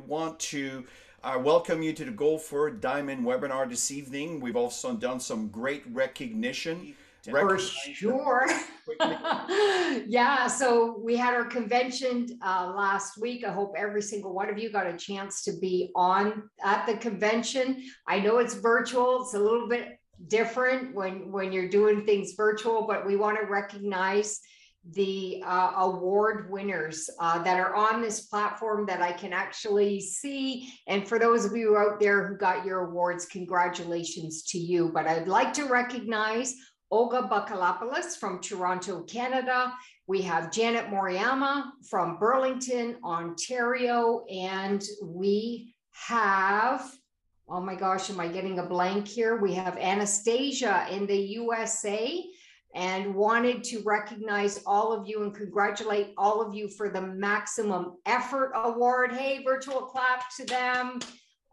want to welcome you to the Gold for Diamond webinar this evening. We've also done some great recognition. For sure. Yeah, so we had our convention last week. I hope every single one of you got a chance to be on at the convention. I know it's virtual. It's a little bit different when you're doing things virtual, but we want to recognize the award winners that are on this platform that I can actually see. And for those of you out there who got your awards, congratulations to you. But I'd like to recognize Olga Bakalopoulos from Toronto, Canada. We have Janet Moriyama from Burlington, Ontario. And we have, oh my gosh, am I getting a blank here? We have Anastasia in the USA, and wanted to recognize all of you and congratulate all of you for the Maximum Effort Award. Hey, virtual clap to them.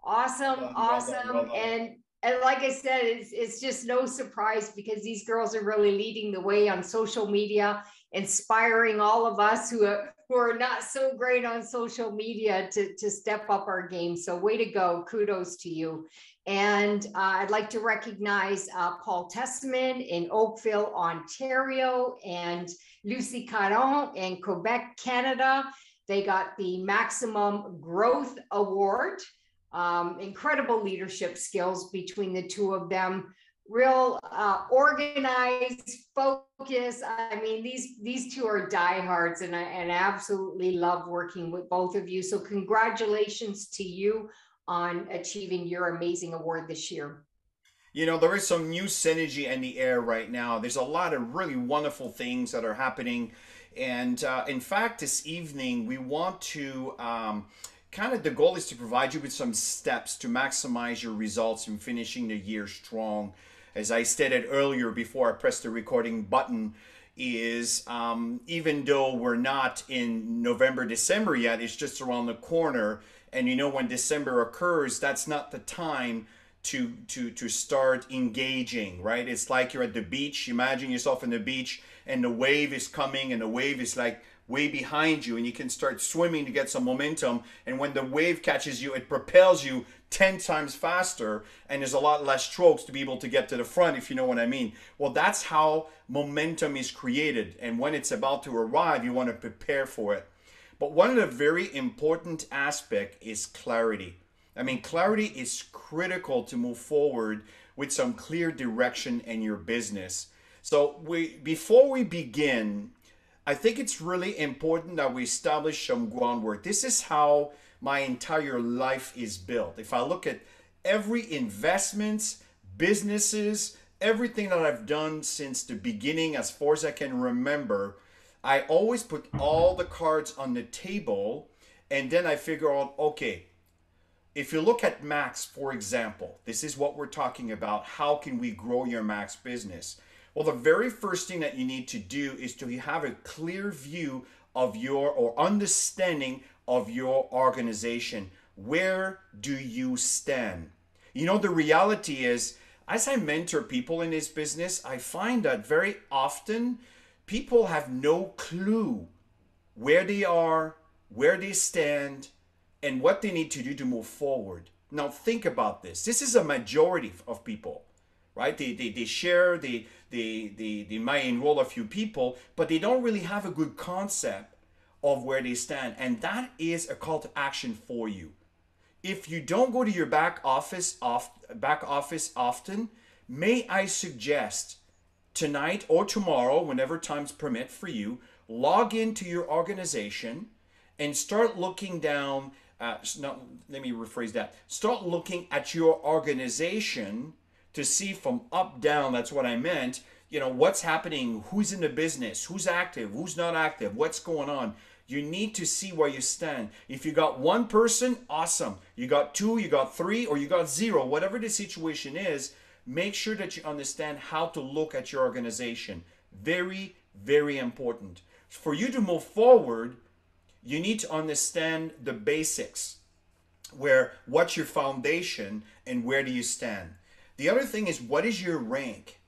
Awesome, awesome. And like I said, it's just no surprise because these girls are really leading the way on social media, inspiring all of us who are not so great on social media to step up our game. So way to go. Kudos to you. And I'd like to recognize Paul Tessman in Oakville, Ontario, and Lucy Caron in Quebec, Canada. They got the Maximum Growth Award. Incredible leadership skills between the two of them. Real organized, focus. I mean, these two are diehards, and I absolutely love working with both of you. So congratulations to you on achieving your amazing award this year. You know, there is some new synergy in the air right now. There's a lot of really wonderful things that are happening. And in fact, this evening, we want to the goal is to provide you with some steps to maximize your results in finishing the year strong. As I stated earlier before I pressed the recording button, is even though we're not in November, December yet, it's just around the corner. And you know, when December occurs, that's not the time to start engaging, right? It's like you're at the beach. Imagine yourself on the beach and the wave is coming and the wave is like way behind you, and you can start swimming to get some momentum, and when the wave catches you, it propels you 10 times faster, and there's a lot less strokes to be able to get to the front, if you know what I mean. Well, that's how momentum is created, and when it's about to arrive, you want to prepare for it. But one of the very important aspects is clarity. I mean, clarity is critical to move forward with some clear direction in your business. So before we begin, I think it's really important that we establish some groundwork. This is how my entire life is built. If I look at every investments, businesses, everything that I've done since the beginning, as far as I can remember, I always put all the cards on the table, and then I figure out, okay, if you look at Max, for example, this is what we're talking about. How can we grow your Max business? Well, the very first thing that you need to do is to have a clear view of your, or understanding of your organization. Where do you stand? You know, the reality is, as I mentor people in this business, I find that very often people have no clue where they are, where they stand, and what they need to do to move forward. Now, think about this. This is a majority of people, right? They share, they might enroll a few people, but they don't really have a good concept of where they stand. And that is a call to action for you. If you don't go to your back office often, may I suggest tonight or tomorrow, whenever times permit for you, log into your organization and start looking down. Let me rephrase that. Start looking at your organization to see from up down, that's what I meant, you know, what's happening, who's in the business, who's active, who's not active, what's going on. You need to see where you stand. If you got one person, awesome. You got two, you got three, or you got zero, whatever the situation is, make sure that you understand how to look at your organization. Very, very important. For you to move forward, you need to understand the basics, what's your foundation and where do you stand. The other thing is, what is your rank?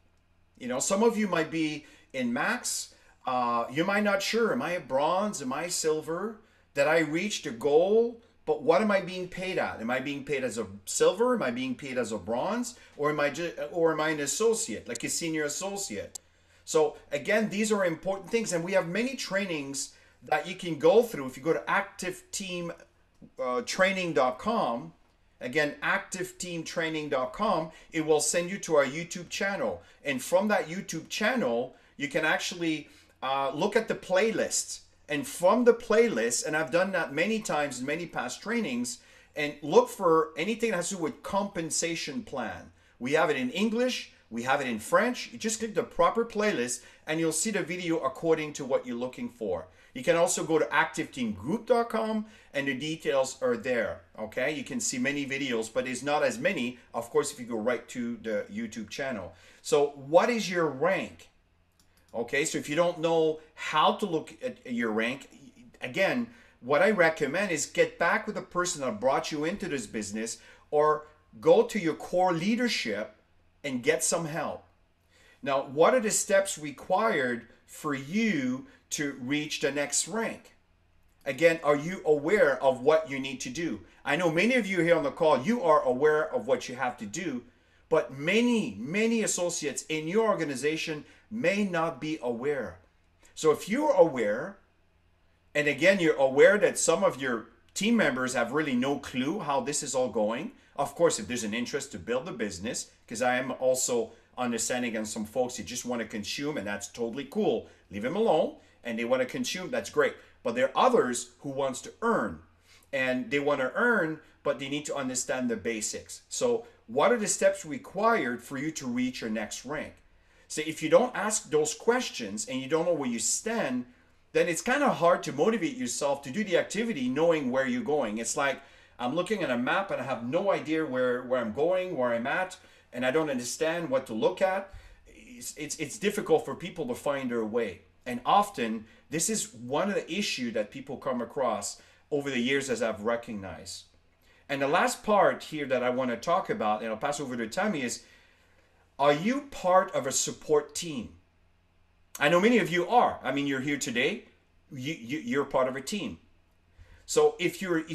You know, some of you might be in Max. You might not sure, am I a bronze? Am I silver? Did I reach the goal? But what am I being paid at? Am I being paid as a silver? Am I being paid as a bronze? Or am I an associate, like a senior associate? So again, these are important things, and we have many trainings that you can go through. If you go to activeteamtraining.com, again, activeteamtraining.com, it will send you to our YouTube channel. And from that YouTube channel, you can actually look at the playlists. And from the playlist, and I've done that many times in many past trainings, and look for anything that has to do with compensation plan. We have it in English, we have it in French. You just click the proper playlist and you'll see the video according to what you're looking for. You can also go to activeteamgroup.com and the details are there. Okay, you can see many videos, but it's not as many, of course, if you go right to the YouTube channel. So what is your rank? Okay, so if you don't know how to look at your rank, again, what I recommend is get back with the person that brought you into this business, or go to your core leadership and get some help. Now, what are the steps required for you to reach the next rank? Again, are you aware of what you need to do? I know many of you here on the call, you are aware of what you have to do, but many associates in your organization may not be aware. So if you're aware, and again, you're aware that some of your team members have really no clue how this is all going, of course, if there's an interest to build a business, because I am also understanding on some folks who just want to consume, and that's totally cool. Leave them alone, and they want to consume, that's great. But there are others who wants to earn, and they want to earn, but they need to understand the basics. So what are the steps required for you to reach your next rank? So if you don't ask those questions and you don't know where you stand, then it's kind of hard to motivate yourself to do the activity knowing where you're going. It's like I'm looking at a map and I have no idea where I'm going, where I'm at, and I don't understand what to look at. It's difficult for people to find their way. And often this is one of the issues that people come across over the years, as I've recognized. And the last part here that I want to talk about, and I'll pass over to Tammy, is, are you part of a support team? I know many of you are. I mean, you're here today. You're part of a team. So if you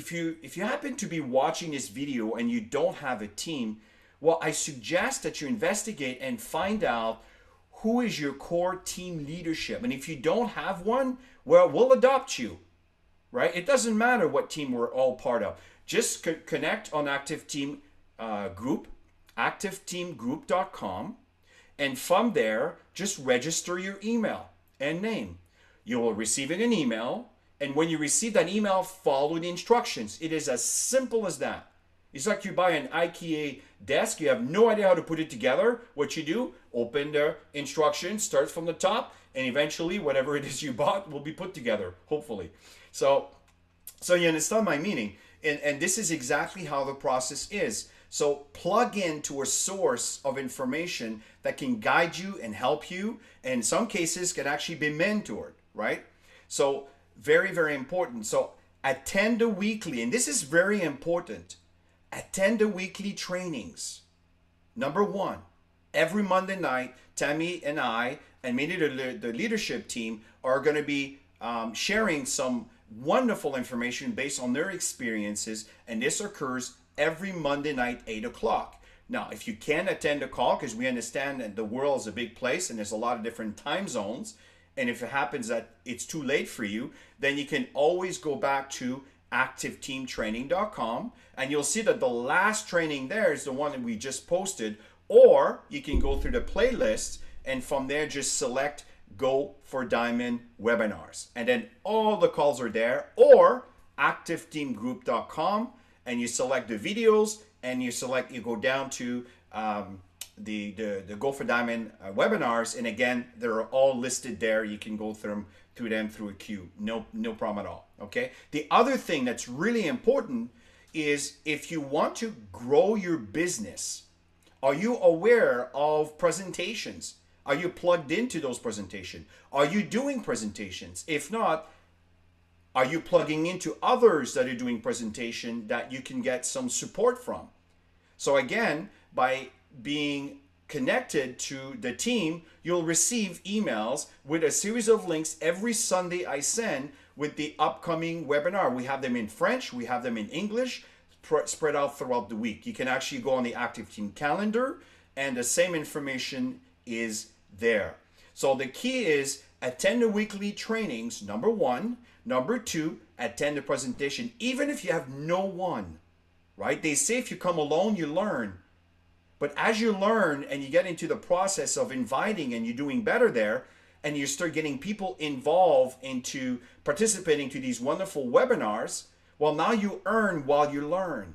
happen to be watching this video and you don't have a team, well, I suggest that you investigate and find out who is your core team leadership. And if you don't have one, well, we'll adopt you, right? It doesn't matter what team we're all part of. Just connect on Active Team Group, activeteamgroup.com, and from there, just register your email and name. You will receive an email, and when you receive that email, follow the instructions. It is as simple as that. It's like you buy an IKEA desk, you have no idea how to put it together. What you do, open the instructions, start from the top, and eventually whatever it is you bought will be put together, hopefully. So you understand my meaning. And this is exactly how the process is. So plug into a source of information that can guide you and help you, and in some cases can actually be mentored, right? So very, very important. So attend the weekly, and this is very important, attend the weekly trainings. Number one, every Monday night, Tammy and I, and maybe the leadership team are going to be sharing some wonderful information based on their experiences, and this occurs every Monday night, 8 o'clock. Now, if you can attend a call, because we understand that the world is a big place and there's a lot of different time zones, and if it happens that it's too late for you, then you can always go back to activeteamtraining.com, and you'll see that the last training there is the one that we just posted, or you can go through the playlist and from there just select Go for Diamond webinars, and then all the calls are there, or activeteamgroup.com, and you select the videos and you go down to the Go for Diamond webinars, and again they're all listed there. You can go through them through a queue, no problem at all. Okay, the other thing that's really important is, if you want to grow your business, are you aware of presentations? Are you plugged into those presentations? Are you doing presentations? If not, are you plugging into others that are doing presentation that you can get some support from? So again, by being connected to the team, you'll receive emails with a series of links every Sunday I send with the upcoming webinar. We have them in French, we have them in English, spread out throughout the week. You can actually go on the Active Team calendar, and the same information is there. So the key is attend the weekly trainings, number one. Number two, attend the presentation, even if you have no one, right? They say if you come alone, you learn. But as you learn and you get into the process of inviting and you're doing better there, and you start getting people involved into participating to these wonderful webinars, well, now you earn while you learn.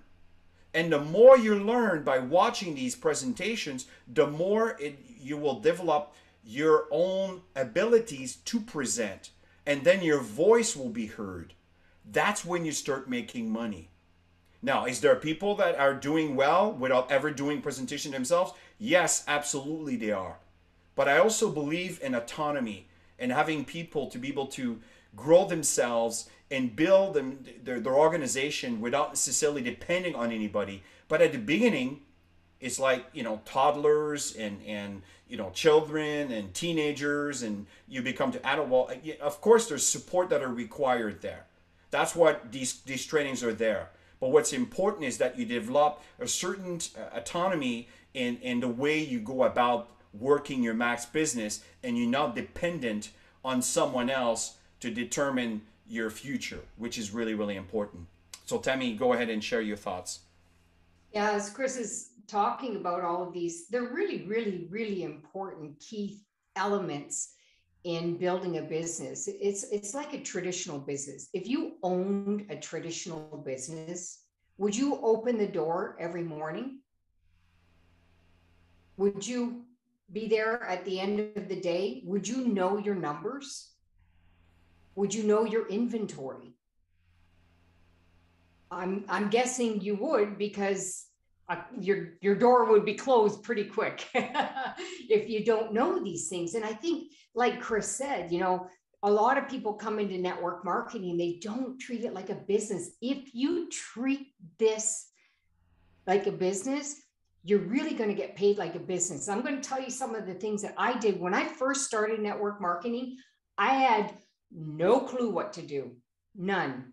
And the more you learn by watching these presentations, the more you will develop your own abilities to present. And then your voice will be heard. That's when you start making money. Now, is there people that are doing well without ever doing presentation themselves? Yes, absolutely they are. But I also believe in autonomy and having people to be able to grow themselves and build their organization without necessarily depending on anybody. But at the beginning, it's like, toddlers and children and teenagers, and you become to adult. Well, of course, there's support that are required there. That's what these trainings are there. But what's important is that you develop a certain autonomy in the way you go about working your max business, and you're not dependent on someone else to determine your future, which is really, really important. So Tammy, go ahead and share your thoughts. Yeah, as Chris is talking about all of these, they're really, really, really important key elements in building a business. It's like a traditional business. If you owned a traditional business, would you open the door every morning? Would you be there at the end of the day? Would you know your numbers? Would you know your inventory? I'm guessing you would, because your door would be closed pretty quick if you don't know these things. And I think, like Chris said, a lot of people come into network marketing, they don't treat it like a business. If you treat this like a business, you're really going to get paid like a business. I'm going to tell you some of the things that I did when I first started network marketing. I had no clue what to do, none.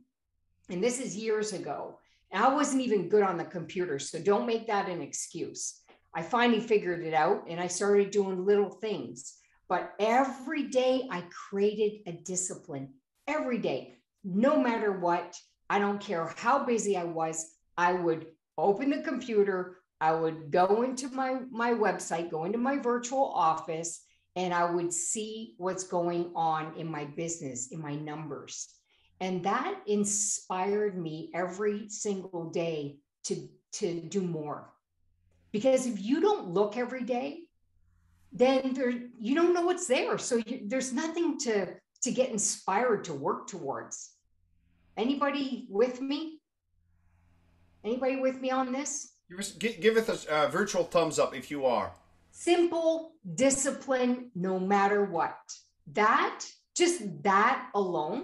And this is years ago. And I wasn't even good on the computer, so don't make that an excuse. I finally figured it out, and I started doing little things. But every day I created a discipline. Every day, no matter what, I don't care how busy I was, I would open the computer, I would go into my website, go into my virtual office, and I would see what's going on in my business, in my numbers. And that inspired me every single day to do more. Because if you don't look every day, then you don't know what's there. So there's nothing to get inspired to work towards. Anybody with me? Anybody with me on this? Give us a virtual thumbs up if you are. Simple discipline, no matter what. Just that alone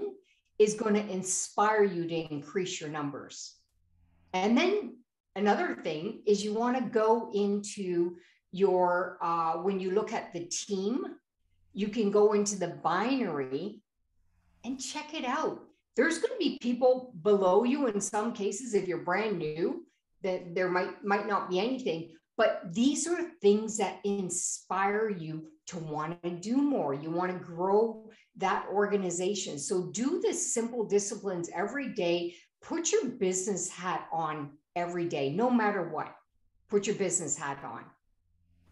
is going to inspire you to increase your numbers. And then another thing is you want to go into your, when you look at the team, you can go into the binary and check it out. There's going to be people below you in some cases. If you're brand new, that there might not be anything, but these are things that inspire you to want to do more. You want to grow that organization. So do the simple disciplines every day. Put your business hat on every day, no matter what. Put your business hat on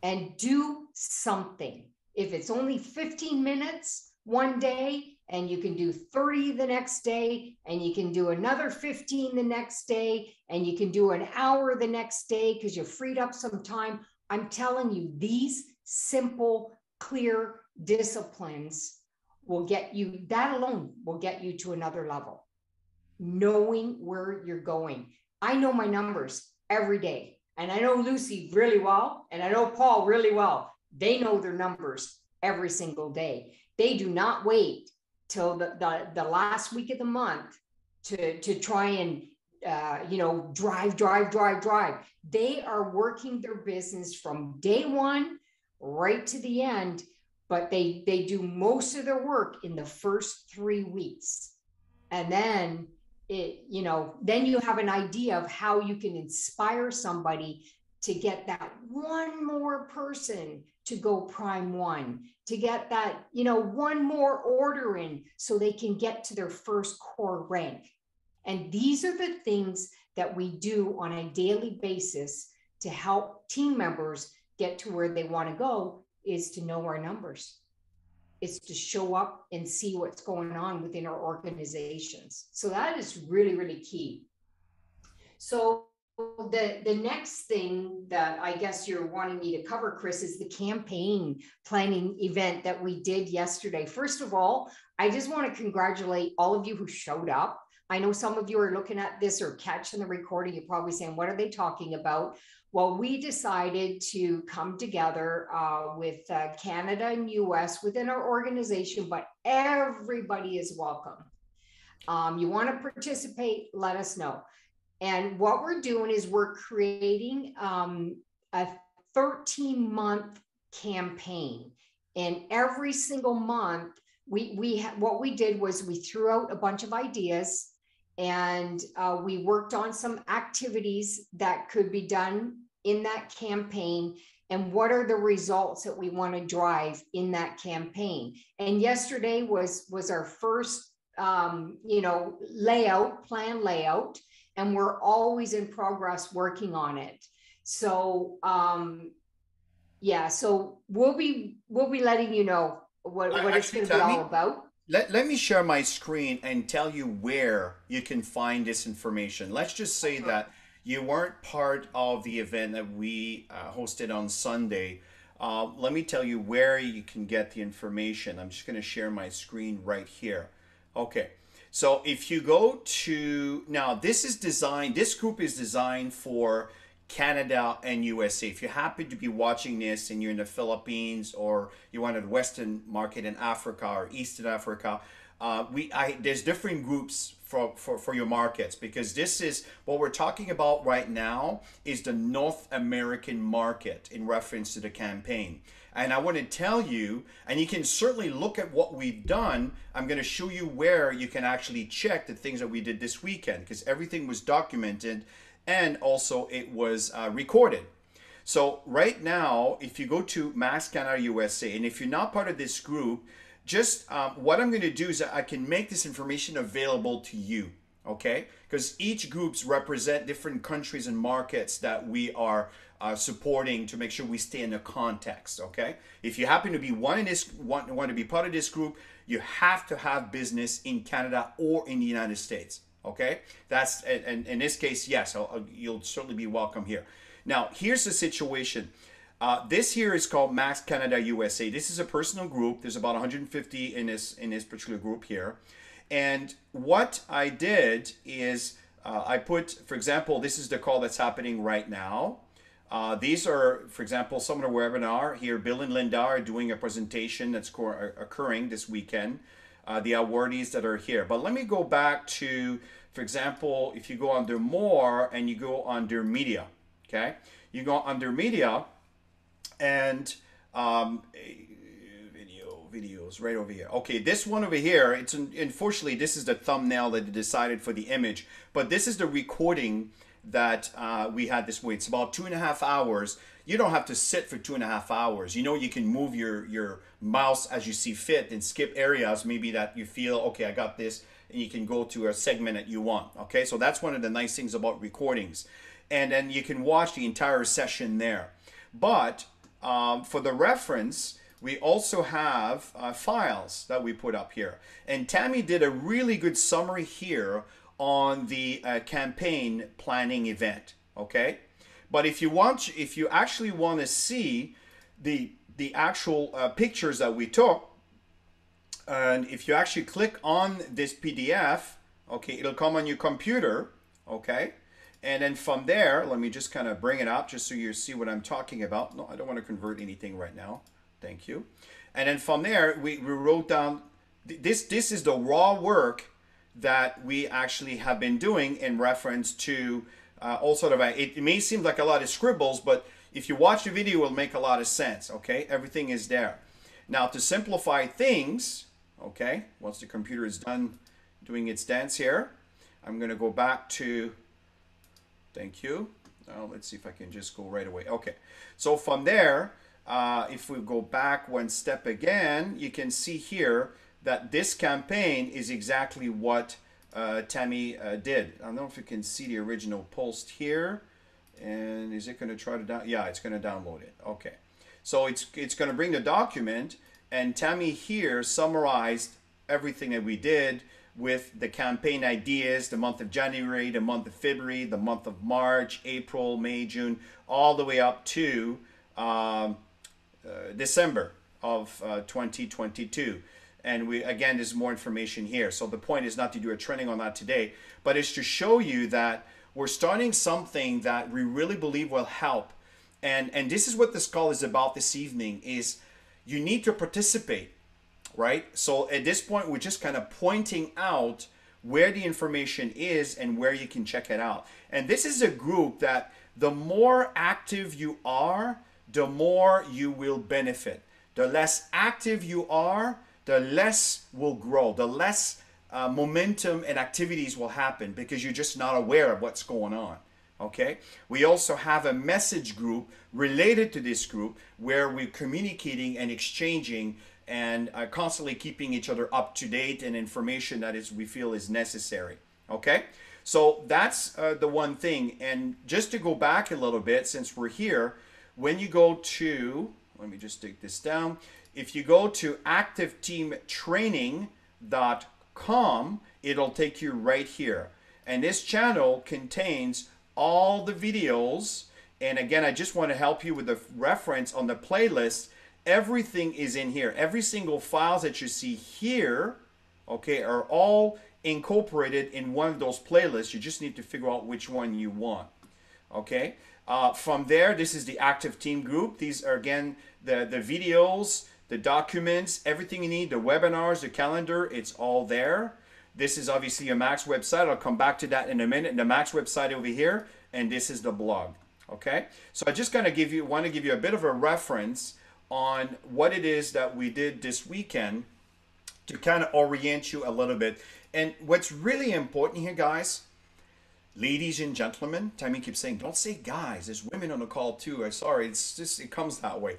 and do something. If it's only 15 minutes one day, and you can do 30 the next day, and you can do another 15 the next day, and you can do an hour the next day because you freed up some time. I'm telling you, these simple, clear disciplines will get you, that alone will get you to another level. Knowing where you're going. I know my numbers every day, and I know Lucy really well, and I know Paul really well. They know their numbers every single day. They do not wait till the last week of the month to try and drive. They are working their business from day one right to the end, but they do most of their work in the first 3 weeks. And then then you have an idea of how you can inspire somebody to get that one more person to go prime one, to get that, one more order in so they can get to their first core rank. And these are the things that we do on a daily basis to help team members get to where they want to go, is to know our numbers. It's to show up and see what's going on within our organizations. So that is really, really key. So the next thing that I guess you're wanting me to cover, Chris, is the campaign planning event that we did yesterday. First of all, I just want to congratulate all of you who showed up. I know some of you are looking at this or catching the recording. You're probably saying, what are they talking about? Well, we decided to come together with Canada and US within our organization, but everybody is welcome. You want to participate, let us know. And what we're doing is we're creating a 13-month campaign. And every single month, what we did was we threw out a bunch of ideas, and we worked on some activities that could be done in that campaign, and what are the results that we want to drive in that campaign. And yesterday was our first plan layout, and we're always in progress working on it. So so we'll be letting you know what it's going to be all about. Let me share my screen and tell you where you can find this information. Let's just say that you weren't part of the event that we hosted on Sunday. Let me tell you where you can get the information. I'm just going to share my screen right here. Okay. So if you go to, now this group is designed for Canada and USA. If you happen to be watching this and you're in the Philippines, or you want a Western market in Africa or Eastern Africa, there's different groups for your markets, because this is what we're talking about right now is the North American market in reference to the campaign. And I want to tell you, and you can certainly look at what we've done. I'm going to show you where you can actually check the things that we did this weekend, because everything was documented and also it was recorded. So right now, if you go to Max Canada USA, and if you're not part of this group, just what I'm going to do is I can make this information available to you, okay? Because each groups represent different countries and markets that we are supporting to make sure we stay in the context, okay? If you happen to be want to be part of this group, you have to have business in Canada or in the United States, okay? That's, and in this case, yes, you'll certainly be welcome here. Now, here's the situation. This here is called Max Canada USA. This is a personal group. There's about 150 in this particular group here. And what I did is I put, for example, this is the call that's happening right now. These are, for example, some of the webinar here. Bill and Linda are doing a presentation that's occurring this weekend. The awardees that are here. But let me go back to, for example, if you go under more and you go under media, okay? You go under media and videos right over here. Okay, this one over here, it's unfortunately, this is the thumbnail that they decided for the image, but this is the recording that we had this week. It's about 2.5 hours. You don't have to sit for 2.5 hours. You know, you can move your mouse as you see fit and skip areas maybe that you feel, okay, I got this, and you can go to a segment that you want. Okay, so that's one of the nice things about recordings. And then you can watch the entire session there. But for the reference, we also have files that we put up here. And Tammy did a really good summary here on the campaign planning event, okay? But if you actually want to see the actual pictures that we took, and if you actually click on this PDF, okay, it'll come on your computer, okay? And then from there, let me just kind of bring it up just so you see what I'm talking about. No, I don't want to convert anything right now. Thank you. And then from there, we wrote down, this is the raw work that we actually have been doing in reference to all sort of, it may seem like a lot of scribbles, but if you watch the video, it will make a lot of sense, okay? Everything is there. Now, to simplify things, okay, once the computer is done doing its dance here. I'm going to go back to, thank you. Now let's see if I can just go right away. Okay, so from there, if we go back one step again, you can see here that this campaign is exactly what Tammy did. I don't know if you can see the original post here. And is it going to try to down? Yeah, it's going to download it. Okay, so it's going to bring the document, and Tammy here summarized everything that we did with the campaign ideas, the month of January, the month of February, the month of March, April, May, June, all the way up to December of 2022. And we, again, there's more information here. So the point is not to do a training on that today, but it's to show you that we're starting something that we really believe will help. And this is what this call is about this evening, is you need to participate, right? So at this point, we're just kind of pointing out where the information is and where you can check it out. And this is a group that the more active you are, the more you will benefit. The less active you are, the less will grow, the less momentum and activities will happen because you're just not aware of what's going on. Okay, we also have a message group related to this group where we're communicating and exchanging and constantly keeping each other up to date and information that is we feel is necessary. Okay, so that's the one thing. And just to go back a little bit, since we're here, when you go to, let me just take this down. If you go to activeteamtraining.com, it'll take you right here. And this channel contains all the videos. And again, I just want to help you with the reference on the playlist. Everything is in here. Every single files that you see here, okay, are all incorporated in one of those playlists. You just need to figure out which one you want. Okay. From there, this is the active team group. These are, again, the videos, the documents, everything you need, the webinars, the calendar, it's all there. This is obviously a Max website. I'll come back to that in a minute. The Max website over here, and this is the blog. Okay, so I just want to give you a bit of a reference on what it is that we did this weekend to kind of orient you a little bit. And what's really important here, guys, ladies and gentlemen, Tammy keeps saying, don't say guys, there's women on the call too. I'm sorry, it's just, it comes that way.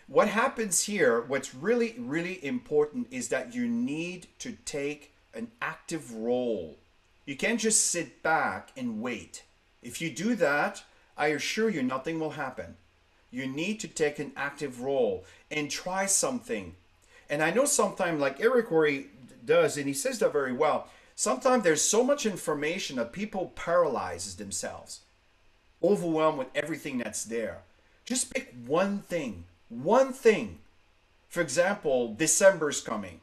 What happens here, what's really, really important is that you need to take an active role. You can't just sit back and wait. If you do that, I assure you nothing will happen. You need to take an active role and try something. And I know sometimes, like Eric Worre does, and he says that very well, sometimes there's so much information that people paralyze themselves, overwhelmed with everything that's there. Just pick one thing. One thing. For example, December's coming,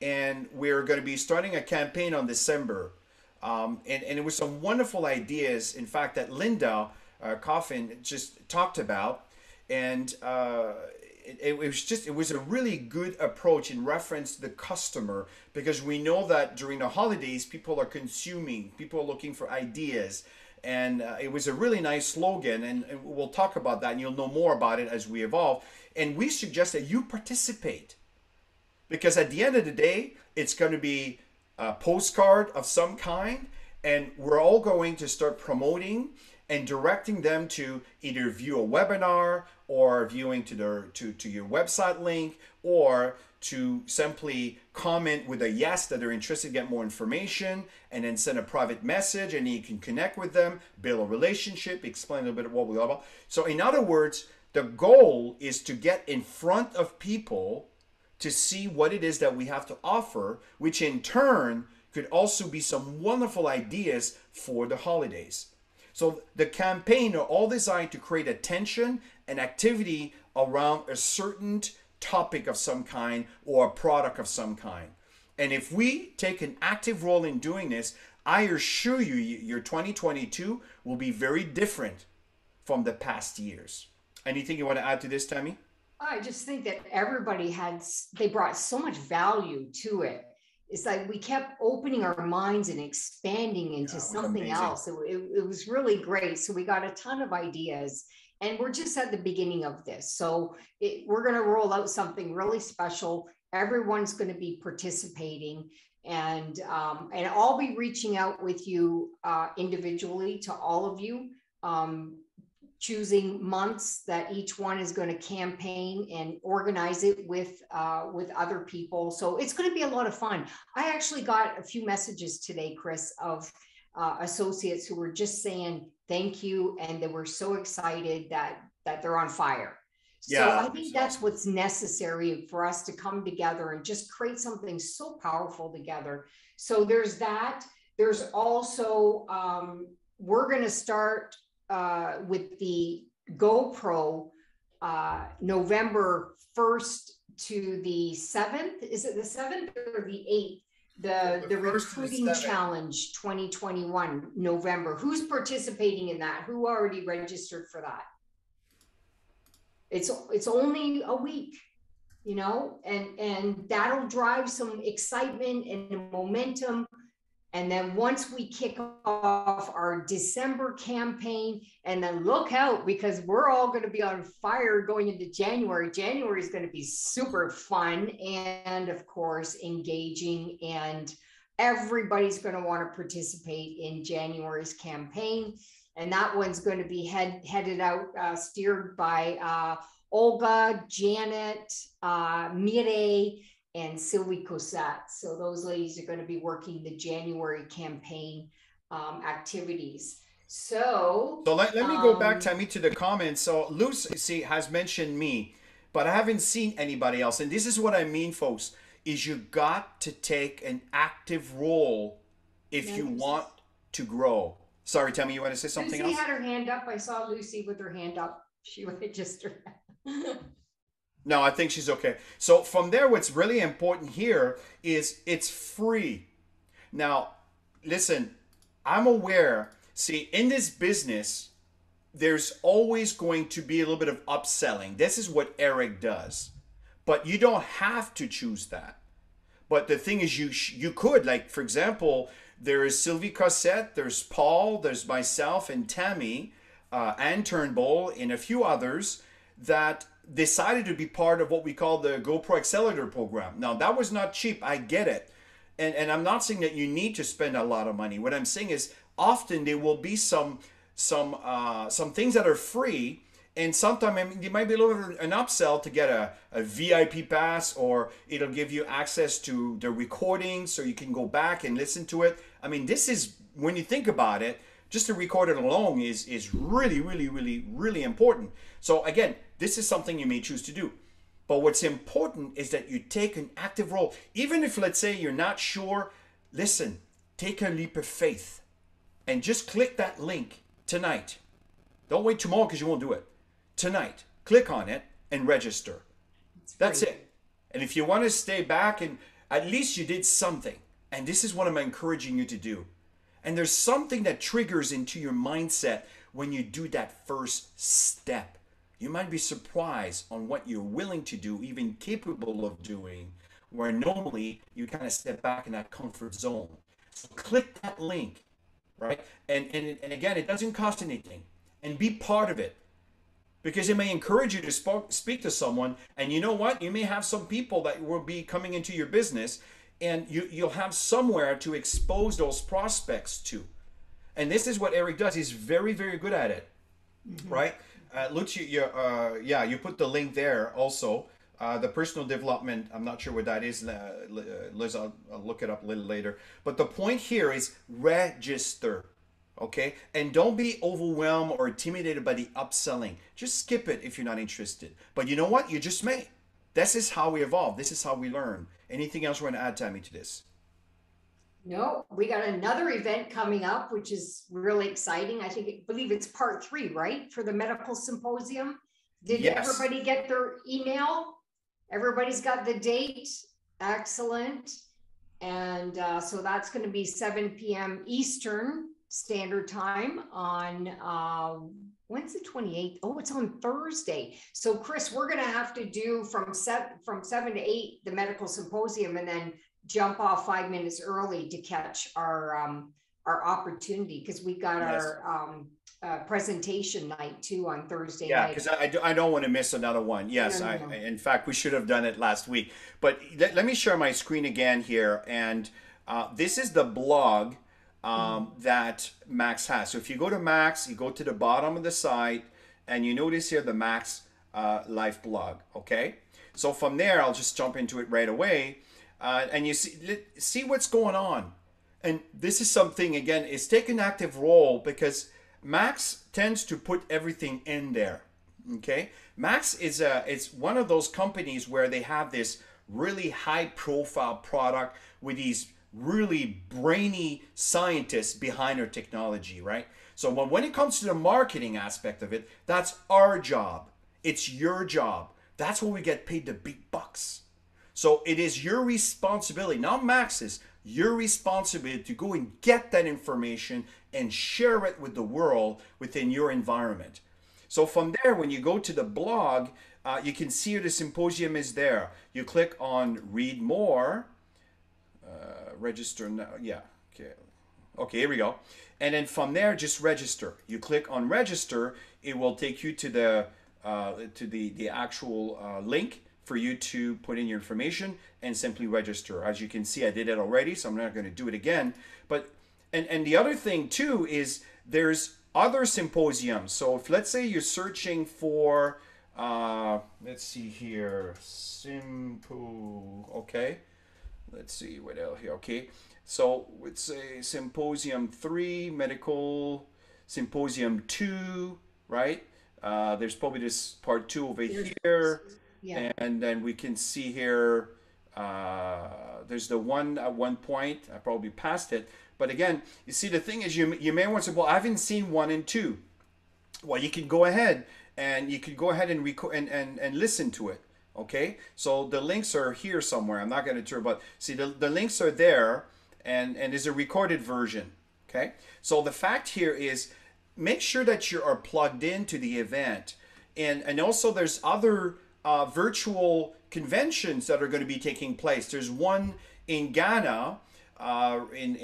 and we're going to be starting a campaign on December. And it was some wonderful ideas, in fact, that Linda Coffin just talked about. And it was a really good approach in reference to the customer, because we know that during the holidays, people are consuming, people are looking for ideas. And it was a really nice slogan, and we'll talk about that, and you'll know more about it as we evolve. And we suggest that you participate, because at the end of the day, it's going to be a postcard of some kind, and we're all going to start promoting and directing them to either view a webinar or viewing to your website link, or to simply comment with a yes that they're interested to get more information, and then send a private message, and you can connect with them, build a relationship, explain a little bit of what we're all about. So in other words, the goal is to get in front of people to see what it is that we have to offer, which in turn could also be some wonderful ideas for the holidays. So the campaign are all designed to create attention and activity around a certain topic of some kind or a product of some kind. And if we take an active role in doing this, I assure you, your 2022 will be very different from the past years. Anything you want to add to this, Tammy? I just think that they brought so much value to it. It's like we kept opening our minds and expanding into something else. It was really great. So we got a ton of ideas, and we're just at the beginning of this. So we're going to roll out something really special. Everyone's going to be participating. And I'll be reaching out with you individually to all of you, choosing months that each one is going to campaign and organize it with other people. So it's going to be a lot of fun. I actually got a few messages today, Chris, of associates who were just saying thank you, and they were so excited that they're on fire. So Yeah, I think that's what's necessary for us to come together and just create something so powerful together. So there's that. There's also, we're going to start with the GoPro November 1st to the 7th. Is it the 7th or the 8th? The recruiting challenge 2021 November. Who's participating in that? Who already registered for that? It's only a week, you know, and that'll drive some excitement and momentum. And then once we kick off our December campaign, and then look out, because we're all going to be on fire going into January. January is going to be super fun and, of course, engaging, and everybody's going to want to participate in January's campaign. And that one's going to be headed out, steered by Olga, Janet, Mire, and Sylvie Cosette. So those ladies are going to be working the January campaign activities. So let me go back, Tammy, to the comments. So Lucy has mentioned me, but I haven't seen anybody else. And this is what I mean, folks, is you got to take an active role if you want to grow. Sorry, Tammy, you want to say something else? Lucy had her hand up. I saw Lucy with her hand up. She registered. No, I think she's okay. So from there, what's really important here is it's free. Now, listen, I'm aware, see, in this business, there's always going to be a little bit of upselling. This is what Eric does. But you don't have to choose that. But the thing is, you could, like, for example, there is Sylvie Cossette, there's Paul, there's myself and Tammy, Ann Turnbull, and a few others that decided to be part of what we call the GoPro Accelerator program. Now, that was not cheap. I get it. And I'm not saying that you need to spend a lot of money. What I'm saying is often there will be some things that are free, and sometimes, I mean, there might be a little bit of an upsell to get a VIP pass, or it'll give you access to the recording so you can go back and listen to it. I mean, this is, when you think about it, just to record it alone is really, really, really, really important. So again, this is something you may choose to do. But what's important is that you take an active role. Even if, let's say, you're not sure, listen, take a leap of faith and just click that link tonight. Don't wait tomorrow because you won't do it. Tonight, click on it and register. That's it. And if you want to stay back, and at least you did something. And this is what I'm encouraging you to do. And there's something that triggers into your mindset when you do that first step. You might be surprised on what you're willing to do, even capable of doing, where normally you kind of step back in that comfort zone. So click that link, right? And again, it doesn't cost anything. And be part of it. Because it may encourage you to speak to someone, and you know what? You may have some people that will be coming into your business, and you'll have somewhere to expose those prospects to. And this is what Eric does. He's very, very good at it, right? Lutz, you put the link there also. The personal development, I'm not sure what that is, Liz, I'll look it up a little later. But the point here is register. Okay, and don't be overwhelmed or intimidated by the upselling. Just skip it if you're not interested. But you know what? You just may. This is how we evolve. This is how we learn. Anything else you want to add, Tammy, to this? No, we got another event coming up, which is really exciting. I believe it's part 3, right? For the medical symposium. Did everybody get their email? Everybody's got the date. Excellent. And so that's going to be 7 p.m. Eastern Standard Time on when's the 28th? Oh, it's on Thursday. So Chris, we're gonna have to do from 7 to 8 the medical symposium, and then jump off 5 minutes early to catch our opportunity, because we got our presentation night too on Thursday night. Yeah, because I don't want to miss another one. Yes, no. In fact, we should have done it last week. But let me share my screen again here, and This is the blog that Max has. So if you go to Max, you go to the bottom of the site, and you notice here the Max Life blog. Okay. So from there, I'll just jump into it right away, and you see what's going on. And this is something again is take an active role because Max tends to put everything in there. Okay, Max is it's one of those companies where they have this really high profile product with these really brainy scientists behind their technology, right? So when it comes to the marketing aspect of it, that's our job. It's your job. That's where we get paid the big bucks. So it is your responsibility, not Max's, your responsibility to go and get that information and share it with the world within your environment. So from there, when you go to the blog, you can see the symposium is there. You click on read more, register now. Yeah, okay. Okay, here we go. And then from there, just register. You click on register, it will take you to the actual link for you to put in your information and simply register. As you can see, I did it already, so I'm not going to do it again. But and the other thing too is there's other symposiums. So if let's say you're searching for let's see here, okay. Let's see what else here. Okay. So let's say symposium 3, medical symposium 2, right? There's probably this part 2 over here. Yeah. And then we can see here, there's the one at one point, I probably passed it. But again, you see the thing is you may want to say, well, I haven't seen 1 and 2. Well, you can go ahead and record and listen to it. Okay, so the links are here somewhere. I'm not going to turn, but see the links are there, and there's a recorded version. Okay, so the fact here is make sure that you are plugged into the event, and also there's other virtual conventions that are going to be taking place. There's one in Ghana in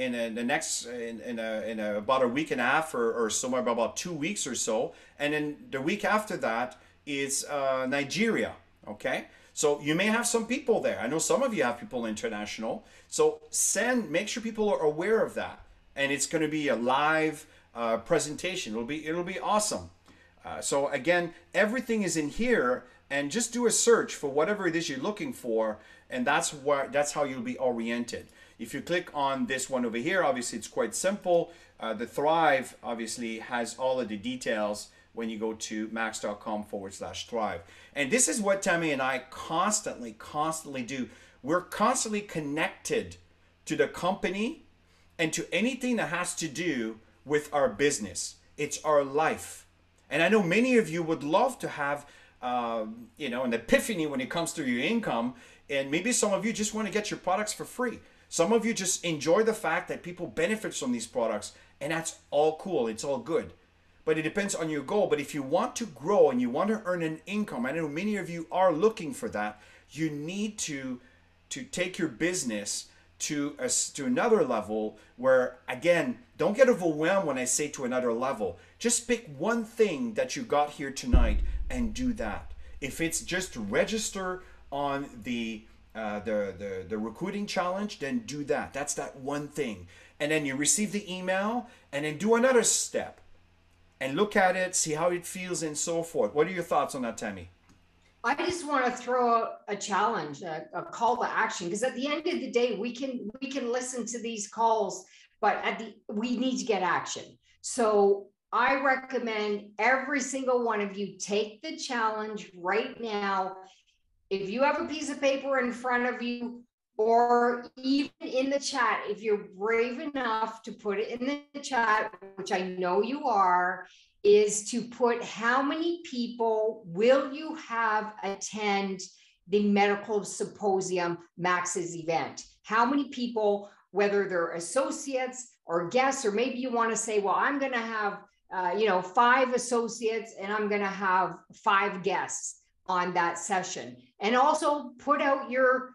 about a week and a half or somewhere about 2 weeks or so, and then the week after that is Nigeria. Okay, so you may have some people there. I know some of you have people international. So make sure people are aware of that, and it's going to be a live presentation. It'll be awesome. So again, everything is in here, and just do a search for whatever it is you're looking for, and that's how you'll be oriented. If you click on this one over here, obviously it's quite simple. The Thrive obviously has all of the details when you go to max.com/thrive. And this is what Tammy and I constantly do. We're constantly connected to the company and to anything that has to do with our business. It's our life. And I know many of you would love to have an epiphany when it comes to your income. And maybe some of you just want to get your products for free. Some of you just enjoy the fact that people benefit from these products, and that's all cool. It's all good. But it depends on your goal. But if you want to grow and you want to earn an income, I know many of you are looking for that, you need to take your business to another level where, again, don't get overwhelmed when I say to another level. Just pick one thing that you got here tonight and do that. If it's just to register on the recruiting challenge, then do that. That's that one thing. And then you receive the email, and then do another step and look at it, see how it feels, and so forth. What are your thoughts on that, Tammy? I just want to throw out a challenge, a call to action, because at the end of the day, we can listen to these calls, but we need to get action. So I recommend every single one of you take the challenge right now. If you have a piece of paper in front of you, or even in the chat, if you're brave enough to put it in the chat, which I know you are, is to put how many people will you have attend the medical symposium Max's event? How many people, whether they're associates or guests, or maybe you want to say, well, I'm going to have 5 associates and I'm going to have 5 guests on that session. And also put out your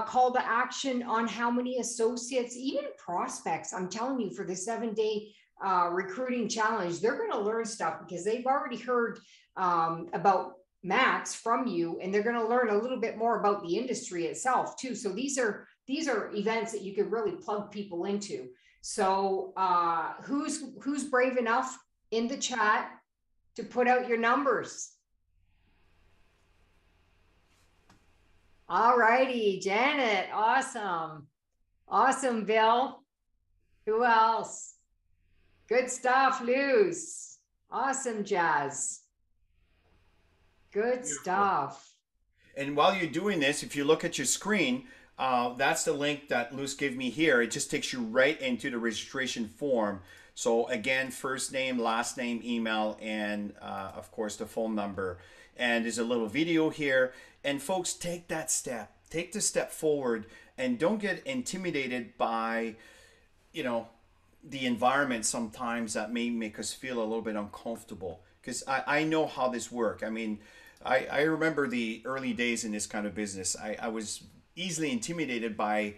call to action on how many associates, even prospects. I'm telling you, for the 7-day recruiting challenge, they're going to learn stuff because they've already heard about Max from you, and they're going to learn a little bit more about the industry itself too. So these are these are events that you could really plug people into. So who's brave enough in the chat to put out your numbers? All righty, Janet. Awesome. Awesome, Bill. Who else? Good stuff, Luz. Awesome, Jazz. Good stuff. And while you're doing this, if you look at your screen, that's the link that Luz gave me here. It just takes you right into the registration form. So again, first name, last name, email, and of course the phone number. And there's a little video here. And folks, take that step. Take the step forward and don't get intimidated by, you know, the environment sometimes that may make us feel a little bit uncomfortable. Because I know how this works. I mean, I remember the early days in this kind of business. I was easily intimidated by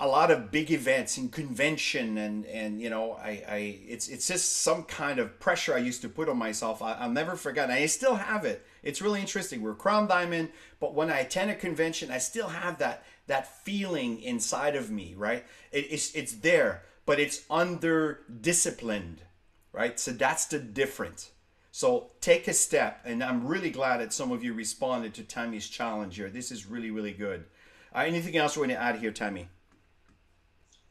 a lot of big events and convention and you know it's just some kind of pressure I used to put on myself. I'll never forget, and I still have it. It's really interesting. We're Crown Diamond, but when I attend a convention, I still have that feeling inside of me, right? It's there, but it's under disciplined, right? So that's the difference. So take a step, and I'm really glad that some of you responded to Tammy's challenge here. This is really, really good. Anything else we want to add here, Tammy?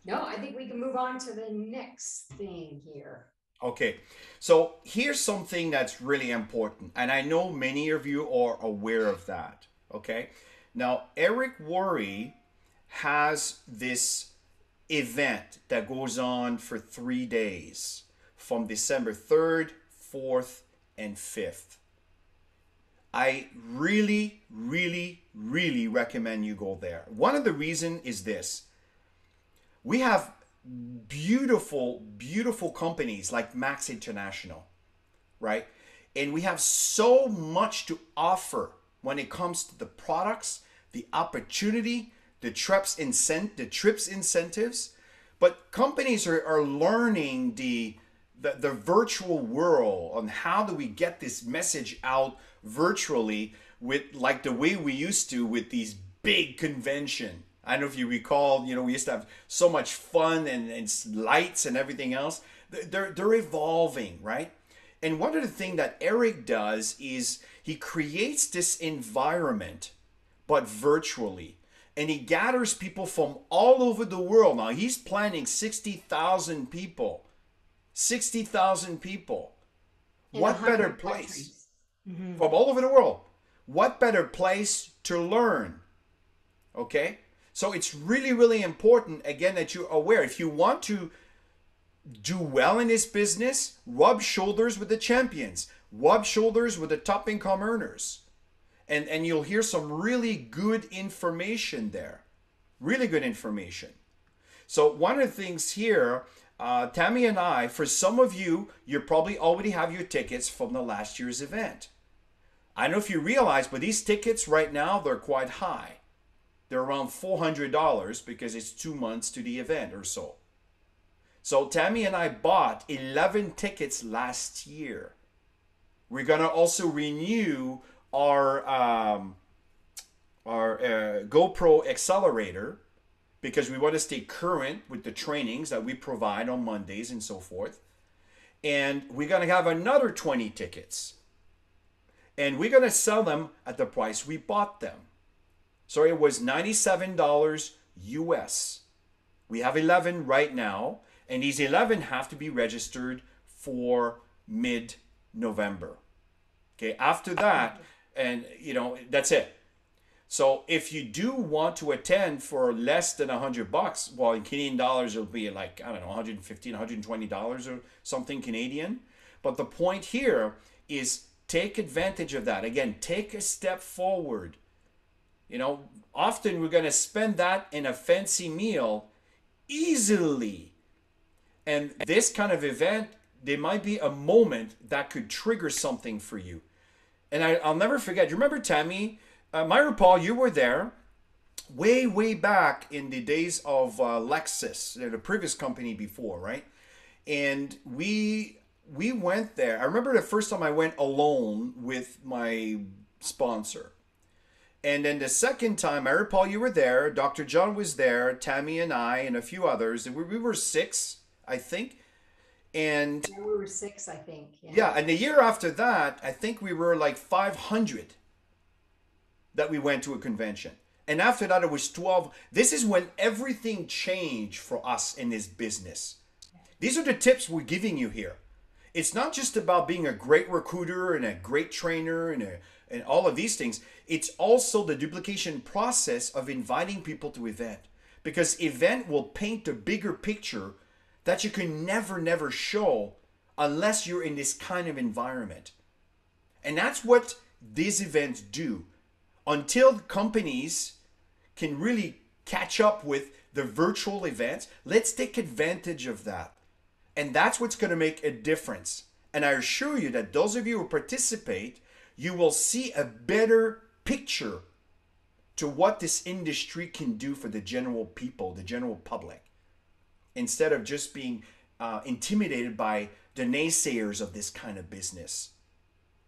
No, I think we can move on to the next thing here. Okay, so here's something that's really important, and I know many of you are aware of that. Okay, now Eric Worre has this event that goes on for 3 days from December 3rd, 4th, and 5th. I really, really, really recommend you go there. One of the reasons is this. We have beautiful, beautiful companies like Max International, right? And we have so much to offer when it comes to the products, the opportunity, the trips incentives. But companies are learning the virtual world on how do we get this message out virtually with like the way we used to with these big convention. I don't know if you recall, you know, we used to have so much fun and lights and everything else. They're evolving, right? And one of the things that Eric does is he creates this environment, but virtually. And he gathers people from all over the world. Now, he's planning 60,000 people. 60,000 people. What better place? Mm-hmm. From all over the world. What better place to learn? Okay? So it's really, really important, again, that you're aware. If you want to do well in this business, rub shoulders with the champions. Rub shoulders with the top income earners. And you'll hear some really good information there. Really good information. So one of the things here, Tammy and I, for some of you, you probably already have your tickets from the last year's event. I don't know if you realize, but these tickets right now, they're quite high. They're around $400 because it's 2 months to the event or so. So Tammy and I bought 11 tickets last year. We're going to also renew our GoPro accelerator because we want to stay current with the trainings that we provide on Mondays and so forth. And we're going to have another 20 tickets. And we're going to sell them at the price we bought them. So it was $97 US. We have 11 right now, and these 11 have to be registered for mid-November. Okay, after that, and you know, that's it. So if you do want to attend for less than $100, well, in Canadian dollars, it'll be like, I don't know, $115, $120 or something Canadian. But the point here is take advantage of that. Again, take a step forward. You know, often we're going to spend that in a fancy meal easily. And this kind of event, there might be a moment that could trigger something for you. And I'll never forget. You remember, Tammy? Myra Paul, you were there way, way back in the days of Lexus, the previous company before, right? And we went there. I remember the first time I went alone with my sponsor. And then the second time, I recall you were there. Dr. John was there, Tammy and I, and a few others. We were six, I think. And Yeah, we were six, I think. Yeah. yeah, and the year after that, I think we were like 500 that we went to a convention. And after that, it was 12. This is when everything changed for us in this business. These are the tips we're giving you here. It's not just about being a great recruiter and a great trainer and all of these things. It's also the duplication process of inviting people to event. Because event will paint a bigger picture that you can never show unless you're in this kind of environment. And that's what these events do. Until companies can really catch up with the virtual events, let's take advantage of that. And that's what's going to make a difference. And I assure you that those of you who participate, you will see a better picture to what this industry can do for the general people, the general public, instead of just being intimidated by the naysayers of this kind of business.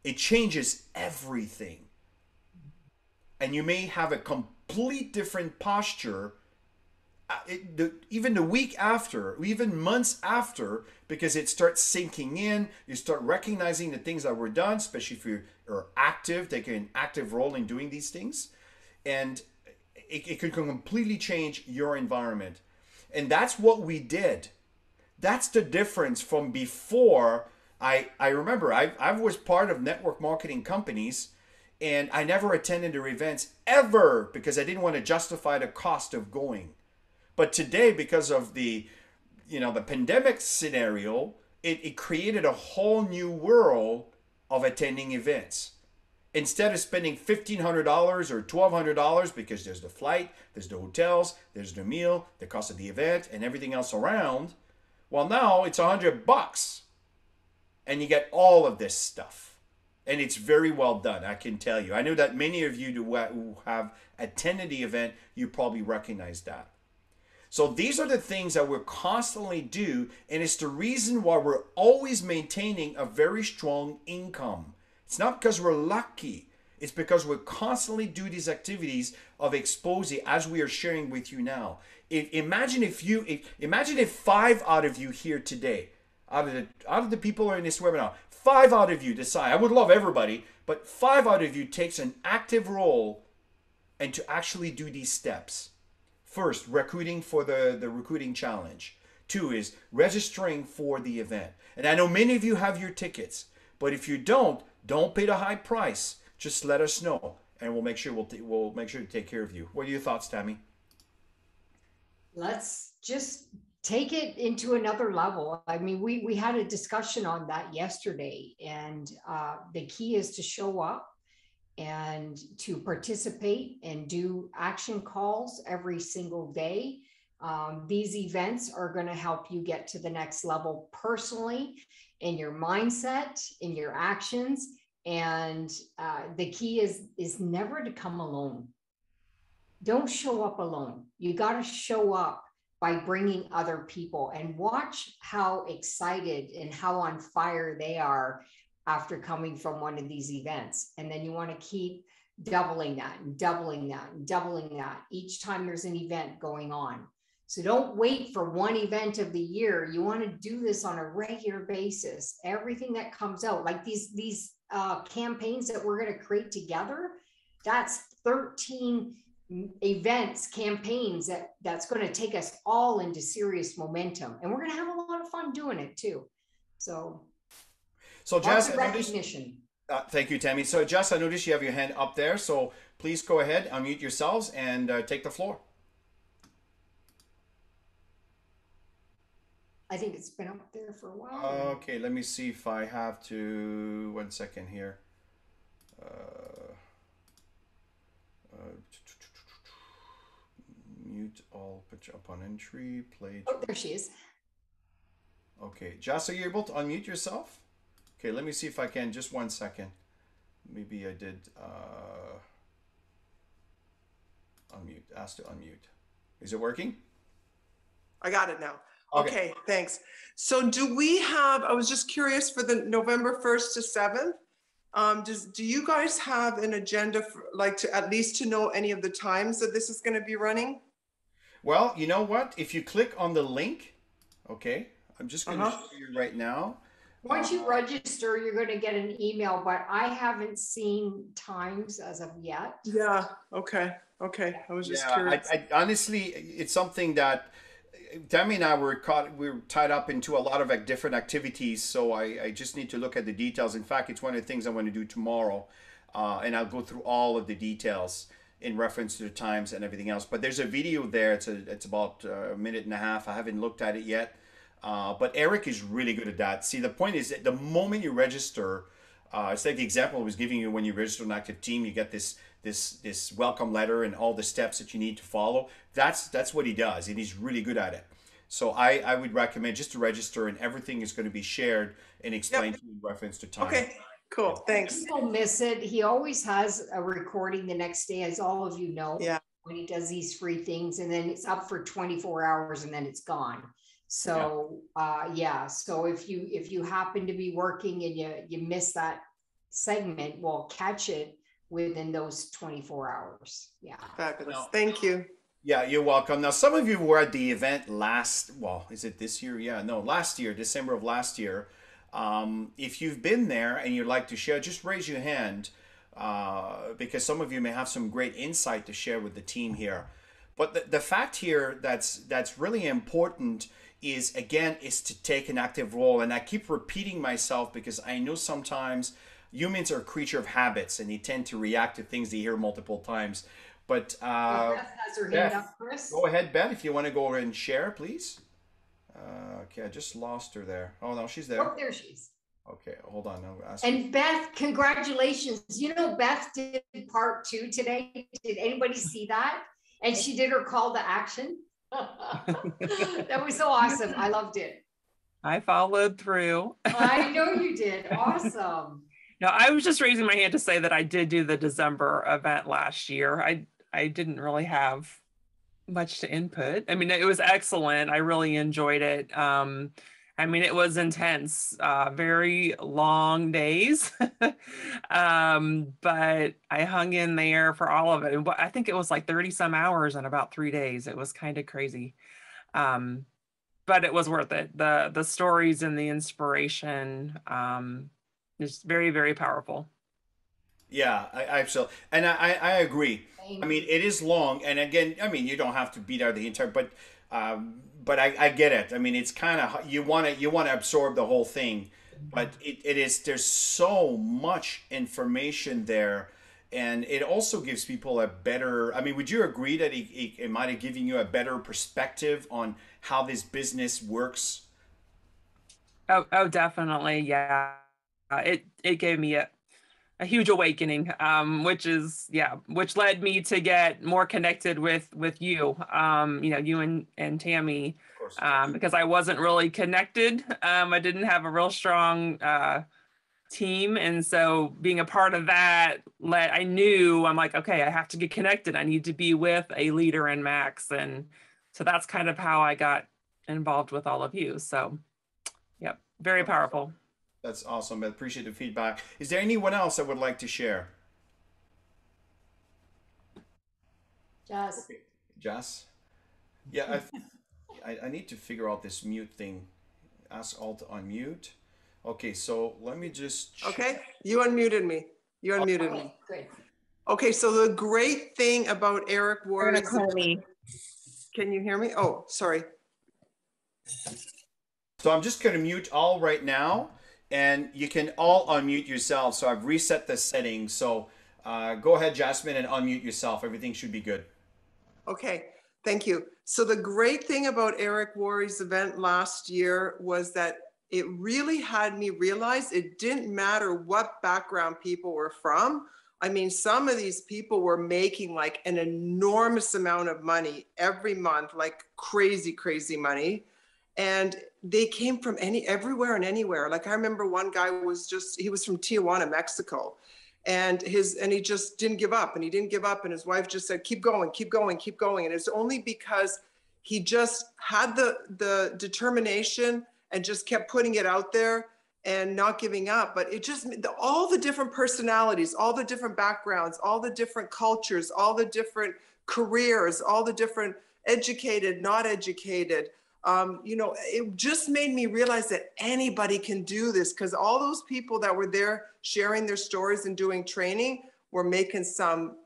It changes everything. And you may have a complete different posture even the week after, even months after, because it starts sinking in. You start recognizing the things that were done, especially if you're active, taking an active role in doing these things. And it could completely change your environment. And that's what we did. That's the difference from before. I remember I was part of network marketing companies, and I never attended their events ever because I didn't want to justify the cost of going. But today, because of the pandemic scenario, it created a whole new world of attending events. Instead of spending $1,500 or $1,200 because there's the flight, there's the hotels, there's the meal, the cost of the event, and everything else around, well, now it's $100 and you get all of this stuff. And it's very well done, I can tell you. I know that many of you who have attended the event, you probably recognize that. So these are the things that we're constantly do, and it's the reason why we're always maintaining a very strong income. It's not because we're lucky. It's because we constantly do these activities of exposing, as we are sharing with you now. Imagine if 5 out of you here today, out of the people who are in this webinar, 5 out of you decide. I would love everybody, but 5 out of you takes an active role and to actually do these steps. First, recruiting for the recruiting challenge. 2 is registering for the event. And I know many of you have your tickets, but if you don't pay the high price. Just let us know, and we'll make sure we'll make sure to take care of you. What are your thoughts, Tammy? Let's just take it into another level. I mean, we had a discussion on that yesterday, and the key is to show up and to participate and do action calls every single day. These events are going to help you get to the next level personally in your mindset, in your actions. And the key is never to come alone. Don't show up alone. You got to show up by bringing other people, and watch how excited and how on fire they are after coming from one of these events. And then you want to keep doubling that and doubling that and doubling that each time there's an event going on. So don't wait for one event of the year. You want to do this on a regular basis. Everything that comes out, like these campaigns that we're going to create together, that's 13 events, campaigns that's going to take us all into serious momentum. And we're going to have a lot of fun doing it too. So Jess, recognition. Thank you, Tammy. So Jess, I noticed you have your hand up there. So please go ahead, unmute yourselves and take the floor. I think it's been up there for a while. Okay, let me see if I have to. 1 second here. Mute all picture upon entry. Play. Oh, there she is. Okay, Jess, are you able to unmute yourself? Okay, let me see if I can. Just 1 second. Maybe I did unmute. Ask to unmute. Is it working? I got it now. Okay, thanks. So do we have, I was just curious for the November 1st to 7th, Do you guys have an agenda for, like, to at least to know any of the times that this is going to be running? Well, you know what? If you click on the link, okay, I'm just going to Uh-huh. show you right now. Once you register, you're going to get an email, but I haven't seen times as of yet. Yeah. Okay. Okay. I was just Yeah, curious. I honestly, it's something that Tammy and I we were tied up into a lot of different activities, so I just need to look at the details. In fact, it's one of the things I want to do tomorrow, and I'll go through all of the details in reference to the times and everything else. But there's a video there. It's about a minute and a half. I haven't looked at it yet, but Eric is really good at that. See, the point is that the moment you register, it's like the example I was giving you when you register an active team, you get this welcome letter and all the steps that you need to follow. That's what he does, and he's really good at it. So I would recommend just to register, and everything is going to be shared and explained to you in reference to time. Okay. Cool. Thanks. People miss it. He always has a recording the next day, as all of you know. Yeah. When he does these free things, and then it's up for 24 hours, and then it's gone. So yeah. So if you happen to be working and you miss that segment, well, catch it within those 24 hours. Yeah. Fabulous. No. Thank you. Yeah, you're welcome. Now, some of you were at the event is it this year? Yeah, no, last year, December of last year. If you've been there and you'd like to share, just raise your hand, because some of you may have some great insight to share with the team here. But the fact here that's really important is, again, is to take an active role. And I keep repeating myself because I know sometimes humans are a creature of habits and they tend to react to things they hear multiple times. But Beth has her hand up, Chris. go ahead, Beth, if you want to go over and share, please. Okay, I just lost her there. Oh, no, she's there. Oh, there she is. Okay, hold on. I'll ask And Beth, congratulations. You know, Beth did part 2 today. Did anybody see that? And she did her call to action. That was so awesome. I loved it. I followed through. I know you did. Awesome. No, I was just raising my hand to say that I did do the December event last year. I didn't really have much to input. I mean, it was excellent. I really enjoyed it. I mean, it was intense, very long days, but I hung in there for all of it. And I think it was like 30 some hours in about 3 days. It was kind of crazy. But it was worth it. The stories and the inspiration is very, very powerful. Yeah, I absolutely, and I agree. I mean, it is long, and again, I mean, you don't have to be there the entire, but I get it. I mean, it's kind of you want to absorb the whole thing, but it is, there's so much information there, and it also gives people a better. I mean, would you agree that it might have given you a better perspective on how this business works? Oh, definitely, yeah. It gave me a huge awakening, which led me to get more connected with you, you and Tammy, because I wasn't really connected. I didn't have a real strong team, and so being a part of that, I'm like, okay, I have to get connected. I need to be with a leader in Max, and so that's kind of how I got involved with all of you. So, yep, very powerful. That's awesome. I appreciate the feedback. Is there anyone else that would like to share? Jess. Okay. Jess? Yeah, I need to figure out this mute thing. Ask all to unmute. Okay, so let me just... Okay, you unmuted me. You unmuted me. Good. Okay, so the great thing about Eric Ward... Me. Can you hear me? Oh, sorry. So I'm just going to mute all right now. And you can all unmute yourself. So I've reset the settings. So go ahead, Jasmine, and unmute yourself. Everything should be good. Okay, thank you. So the great thing about Eric Worre's event last year was that it really had me realize it didn't matter what background people were from. I mean, some of these people were making like an enormous amount of money every month, like crazy, crazy money. And they came from everywhere and anywhere. Like I remember one guy he was from Tijuana, Mexico. And he just didn't give up, and he didn't give up. And his wife just said, keep going, keep going, keep going. And it's only because he just had the determination and just kept putting it out there. and not giving up, but it just, all the different personalities, all the different backgrounds, all the different cultures, all the different careers, all the different educated, not educated, you know, it just made me realize that anybody can do this, because all those people that were there sharing their stories and doing training were making some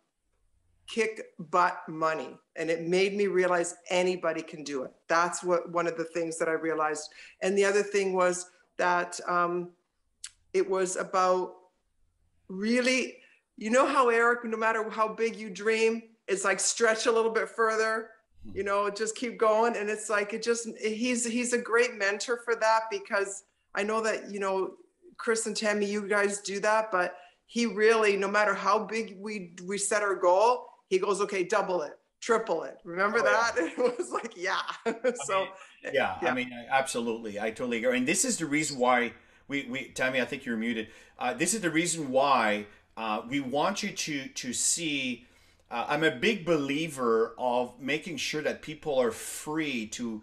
kick butt money. And it made me realize anybody can do it. That's what one of the things that I realized. And the other thing was that it was about really, you know how, Eric, no matter how big you dream, it's like stretch a little bit further, you know, just keep going. And it's like, he's a great mentor for that, because I know that, you know, Chris and Tammy, you guys do that, but he really, no matter how big we set our goal, he goes, okay, double it, triple it. Remember that? Yeah. It was like, yeah. So, yeah, I mean, absolutely. I totally agree. And this is the reason why Tammy, I think you're muted. This is the reason why we want you to see. I'm a big believer of making sure that people are free to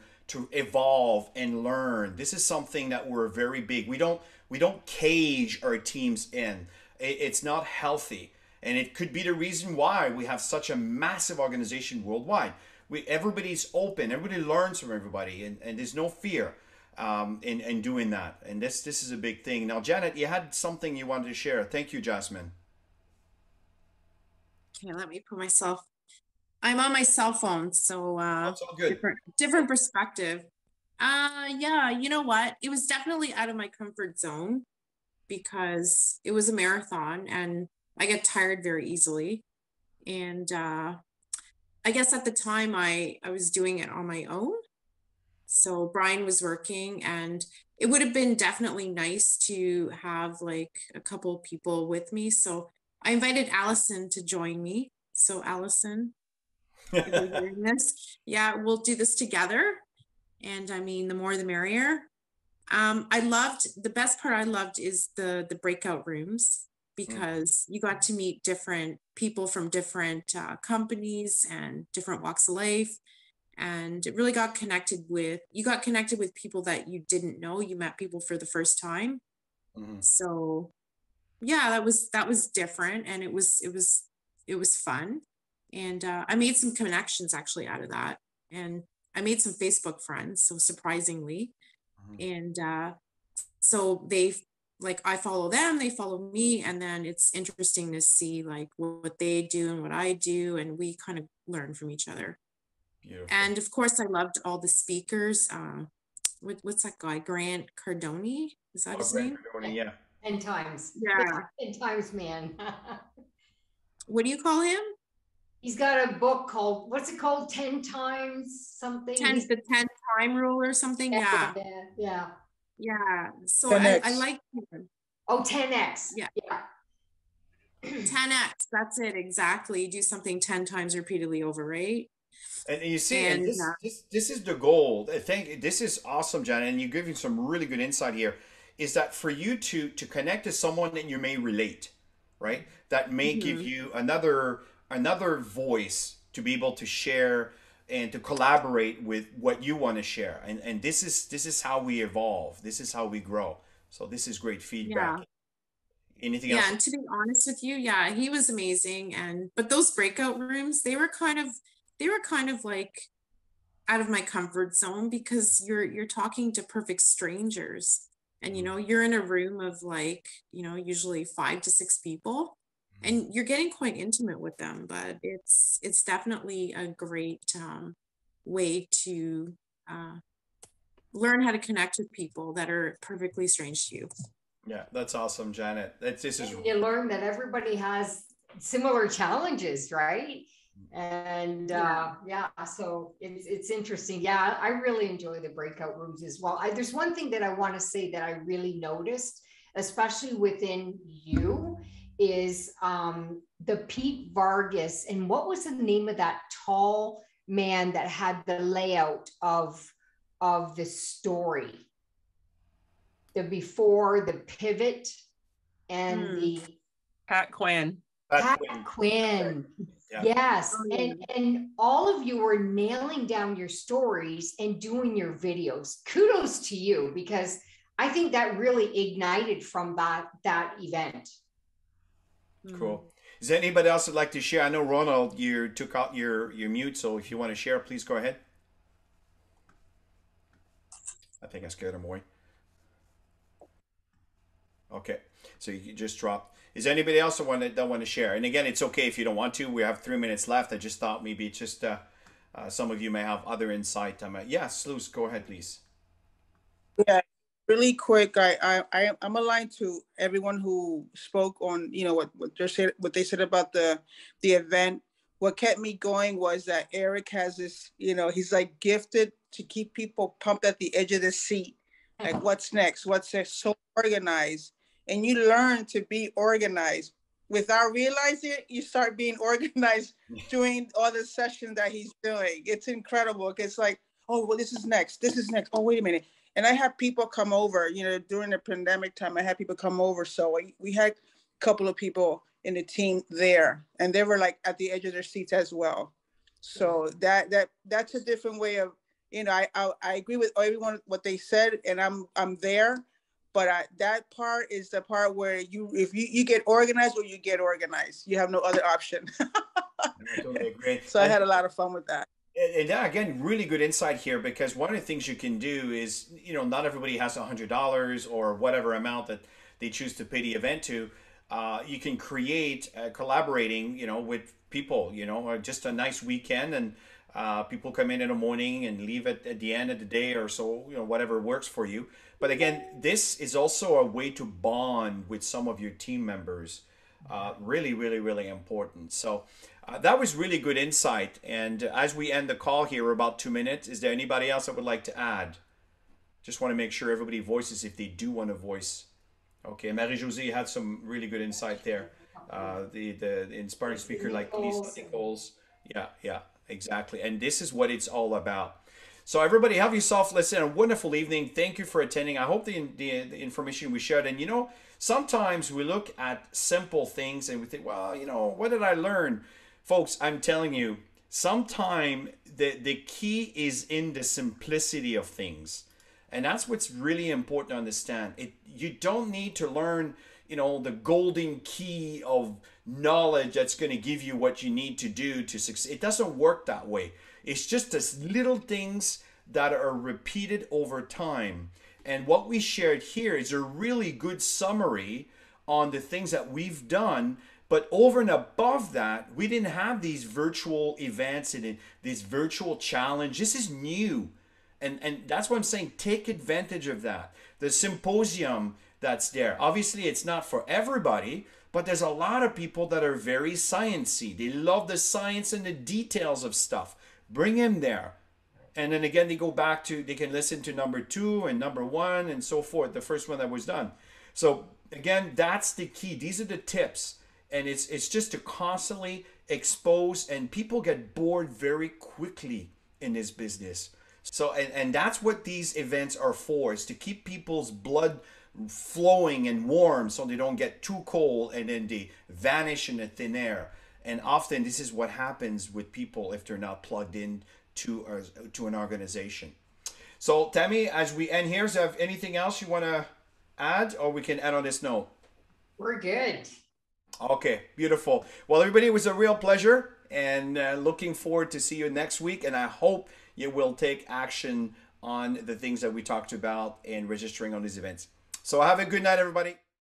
evolve and learn. This is something that we're very big. We don't cage our teams in. It's not healthy, and it could be the reason why we have such a massive organization worldwide. Everybody's open. Everybody learns from everybody, and there's no fear in doing that. And this is a big thing. Now, Janet, you had something you wanted to share. Thank you, Jasmine. Okay, let me put myself. I'm on my cell phone, so That's all good. different perspective. Yeah, you know what? It was definitely out of my comfort zone, because it was a marathon and I get tired very easily. And I guess at the time I was doing it on my own. So Brian was working, and it would have been definitely nice to have like a couple of people with me. So I invited Allison to join me. So Allison, if you're hearing this, yeah, we'll do this together. And I mean, the more the merrier. The best part I loved is the breakout rooms, because you got to meet different people from different companies and different walks of life. And it really got connected with people that you didn't know. You met people for the first time. So yeah, that was different, and it was fun. And I made some connections actually out of that. And I made some Facebook friends, so surprisingly. And so I follow them, they follow me, and then it's interesting to see like what they do and what I do, and we kind of learn from each other. Beautiful. And of course, I loved all the speakers. What's that guy? Grant Cardone? Is that his name? Cardone, yeah. 10 times. Yeah. 10 times, man. What do you call him? He's got a book called, what's it called? 10 times something? The 10 time rule or something. Yeah. So I like him. Oh, 10x. Yeah. 10x. That's it. Exactly. Do something 10 times repeatedly over, right? And you see, and this is the goal. I think this is awesome, Janet, and you're giving some really good insight here. Is that for you to connect to someone that you may relate, right? That may give you another voice to be able to share and to collaborate with what you want to share. And this is how we evolve. This is how we grow. So this is great feedback. Yeah. Anything else? Yeah, and to be honest with you, yeah, he was amazing. But those breakout rooms, they were kind of like out of my comfort zone, because you're talking to perfect strangers, and you know, you're in a room of like, you know, usually 5 to 6 people, and you're getting quite intimate with them. But it's definitely a great way to learn how to connect with people that are perfectly strange to you. Yeah, that's awesome, Janet. You learn that everybody has similar challenges, right? And so it's interesting. Yeah, I really enjoy the breakout rooms as well. There's one thing that I want to say that I really noticed, especially within you, is the Pete Vargas, and what was the name of that tall man that had the layout of the story, the before, the pivot, and the Pat Quinn. Pat Quinn. Yeah. Yes. And all of you were nailing down your stories and doing your videos. Kudos to you, because I think that really ignited from that event. Cool. Is there anybody else that'd like to share? I know Ronald, you took out your mute, so if you want to share, please go ahead. I think I scared him away. Okay, so you just dropped. Is there anybody else that want to share? And again, it's okay if you don't want to. We have 3 minutes left. I just thought maybe just some of you may have other insight. Yes, Luz, go ahead, please. Yeah, really quick. I'm aligned to everyone who spoke on, what they said about the event. What kept me going was that Eric has this, he's like gifted to keep people pumped at the edge of the seat. Like, what's next? What's next? So organized. And you learn to be organized. Without realizing it, you start being organized during all the sessions that he's doing. It's incredible. It's like, oh, well, this is next. This is next. Oh, wait a minute. And I had people come over, during the pandemic time, I had people come over. So we had a couple of people in the team there, and they were like at the edge of their seats as well. So that's a different way of, I agree with everyone, what they said, and I'm there. But that part is the part where if you get organized, or you get organized, you have no other option. I totally agree. So I had a lot of fun with that. And again, really good insight here, because one of the things you can do is, not everybody has $100 or whatever amount that they choose to pay the event to. You can create collaborating, with people, or just a nice weekend, and people come in the morning and leave at the end of the day or so, whatever works for you. But again, this is also a way to bond with some of your team members. Really, really, really important. So that was really good insight. And as we end the call here, we're about 2 minutes. Is there anybody else that would like to add? Just want to make sure everybody voices if they do want to voice. Okay, Marie-Josée had some really good insight there. The inspiring speaker like Lisa Nichols. Yeah, exactly. And this is what it's all about. So everybody, have yourself, a wonderful evening. Thank you for attending. I hope the information we shared. And sometimes we look at simple things and we think, well, what did I learn? Folks, I'm telling you, sometimes the key is in the simplicity of things. And that's what's really important to understand. You don't need to learn, the golden key of knowledge that's going to give you what you need to do to succeed. It doesn't work that way. It's just this little things that are repeated over time. And what we shared here is a really good summary on the things that we've done. But over and above that, we didn't have these virtual events and this virtual challenge. This is new. And that's what I'm saying. Take advantage of that. The symposium that's there. Obviously, it's not for everybody, but there's a lot of people that are very sciencey. They love the science and the details of stuff. Bring them there. And then again, they can listen to number 2 and number 1 and so forth, the first one that was done. So again, that's the key. These are the tips. And it's just to constantly expose, and people get bored very quickly in this business. So, and that's what these events are for, is to keep people's blood flowing and warm so they don't get too cold and then they vanish in the thin air. And often this is what happens with people if they're not plugged in to an organization. So Tammy, as we end here, is there anything else you want to add, or we can end on this note? We're good. Okay, beautiful. Well, everybody, it was a real pleasure, and looking forward to see you next week. And I hope you will take action on the things that we talked about in registering on these events. So have a good night, everybody.